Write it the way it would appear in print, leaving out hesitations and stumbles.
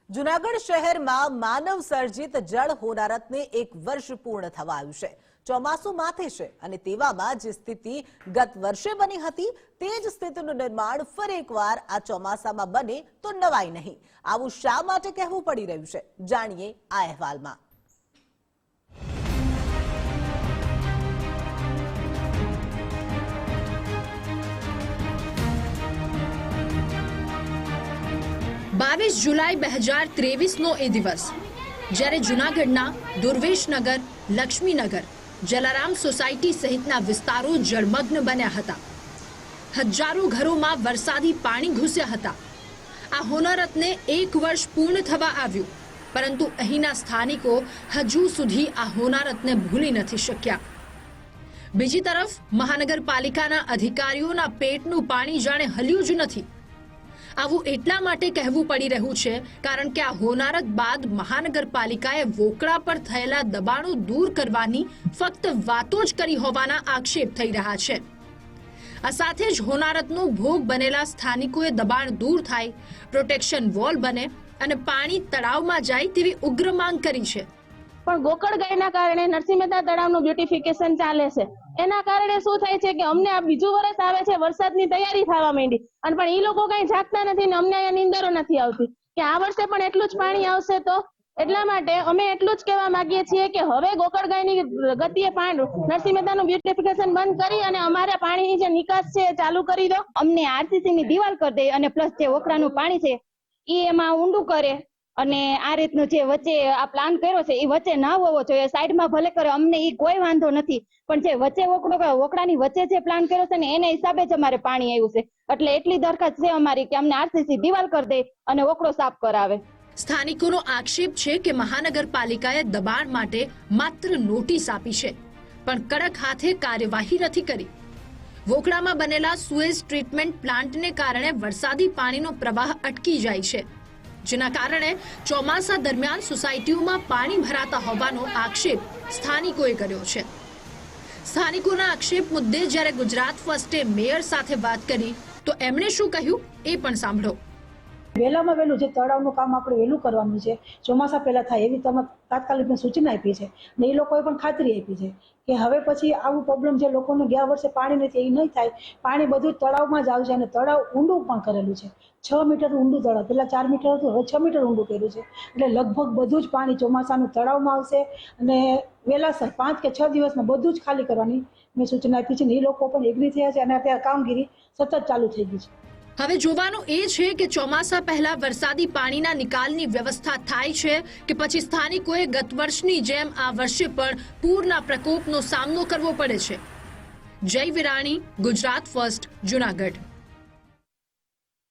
જૂનાગઢ શહેરમાં માનવ સર્જિત જળ હોનારતને 1 વર્ષ પૂર્ણ થવા આવ્યું છે। ચોમાસું માથે છે અને તેવામાં જે સ્થિતિ ગત વર્ષે બની હતી તે જ સ્થિતિનું નિર્માણ ફરી એકવાર આ ચોમાસામાં બને તો નવાઈ નહીં। આવું શા માટે કહેવું પડી રહ્યું છે, જાણીએ આ અહેવાલમાં। बावीस जुलाई 2023 નો એ દિવસ જ્યારે જૂનાગઢના દુર્વેશનગર, લક્ષ્મીનગર, જલારામ સોસાયટી સહિતના વિસ્તારો જળમગ્ન બન્યા હતા। હજારો ઘરોમાં વરસાદી પાણી ઘૂસ્યા હતા। આ હોનારતને 1 વર્ષ પૂર્ણ થવા આવ્યું, પરંતુ અહીંના સ્થાનિકો હજુ સુધી આ હોનારતને ભૂલી નથી શક્યા। બીજી તરફ મહાનગરપાલિકાના અધિકારીઓના પેટનું પાણી જાણે હલ્યું જ નથી। આવું એટલા માટે કહેવું પડી રહ્યું છે કારણ કે આ હોનારત બાદ મહાનગરપાલિકાએ વોકળા પર થયેલા દબાણો દૂર કરવાની ફક્ત વાતો જ કરી હોવાના આક્ષેપ થઈ રહ્યા છે। આ સાથે જ હોનારતનો ભોગ બનેલા સ્થાનિકોએ દબાણ દૂર થાય, પ્રોટેક્શન વોલ બને અને પાણી તળાવમાં જાય તેવી ઉગ્ર માંગ કરી છે। પણ ગોકળગાયના કારણે નરસિંહ મહેતા તળાવનું બ્યુટિફિકેશન ચાલે છે। એના કારણે શું થાય છે કે અમને આ બીજું વર્ષ આવે છે, વરસાદની તૈયારી થવા માંડી અને પણ એ લોકો કઈ જાગતા નથી ને અમને અહીંયા નીંદરો નથી આવતી કે આ વર્ષે પણ એટલું જ પાણી આવશે। તો એટલા માટે અમે એટલું જ કહેવા માંગીએ છીએ કે હવે ગોકળગાયની ગતિએ નરસિંહ મહેતાનું બ્યુટિફિકેશન બંધ કરી અને અમારે પાણીની જે નિકાસ છે એ ચાલુ કરી દો। અમને આરસીસી ની દિવાલ કરી દે અને પ્લસ જે વોકળાનું પાણી છે એ એમાં ઊંડું કરે અને આ રીતનું જે વચ્ચે આ પ્લાન કર્યો છે એ વચ્ચે ના હોવો જોઈએ, સાઈડમાં ભલે કરે, અમને એ કોઈ વાંધો નથી, પણ જે વચ્ચે વોકળાની વચ્ચે જે પ્લાન કર્યો છે ને એને હિસાબે જ અમારે પાણી આવ્યું છે। એટલે એટલી દરખાસ્ત છે અમારી કે અમને આરસીસી દિવાલ કરી દે અને વોકળો સાફ કરાવે। સ્થાનિકોનો આક્ષેપ છે કે મહાનગરપાલિકાએ દબાણ માટે માત્ર નોટિસ આપી છે, પણ કડક હાથે કાર્યવાહી નથી કરી। વોકળામાં બનેલા સુએજ ટ્રીટમેન્ટ પ્લાન્ટને કારણે વરસાદી પાણીનો પ્રવાહ અટકી જાય છે, જેના કારણે ચોમાસા દરમિયાન સોસાયટીઓમાં પાણી ભરાતા હોવાનો આક્ષેપ સ્થાનિકોએ કર્યો છે। સ્થાનિકોના આક્ષેપ મુદ્દે જ્યારે ગુજરાત ફર્સ્ટે મેયર સાથે વાત કરી તો એમણે શું કહ્યું એ પણ સાંભળો। વહેલામાં વહેલું જે તળાવનું કામ આપણે વહેલું કરવાનું છે, ચોમાસા પહેલા થાય એવી તમે તાત્કાલિક સૂચના આપી છે ને એ લોકોએ પણ ખાતરી આપી છે કે હવે પછી આવું પ્રોબ્લેમ જે લોકોને ગયા વર્ષે પાણી નથી એ નહીં થાય। પાણી બધું તળાવમાં જ આવશે અને તળાવ ઊંડું પણ કરેલું છે, 6 મીટર ઊંડું તળાવ, પહેલા 4 મીટર હતું, હવે 6 મીટર ઊંડું કર્યું છે। એટલે લગભગ બધું જ પાણી ચોમાસાનું તળાવમાં આવશે અને વહેલાસર 5 કે 6 દિવસમાં બધું જ ખાલી કરવાની મેં સૂચના આપી છે ને એ લોકો પણ એગ્રી થયા છે અને અત્યારે કામગીરી સતત ચાલુ થઈ ગઈ છે। હવે જોવાનું એ છે કે ચોમાસા પહેલા વરસાદી પાણીના નિકાલની વ્યવસ્થા થાય છે કે પછી સ્થાનિકોએ ગત વર્ષની જેમ આ વર્ષે પણ પૂરના પ્રકોપનો સામનો કરવો પડે છે। જય વિરાણી, ગુજરાત ફર્સ્ટ, જૂનાગઢ।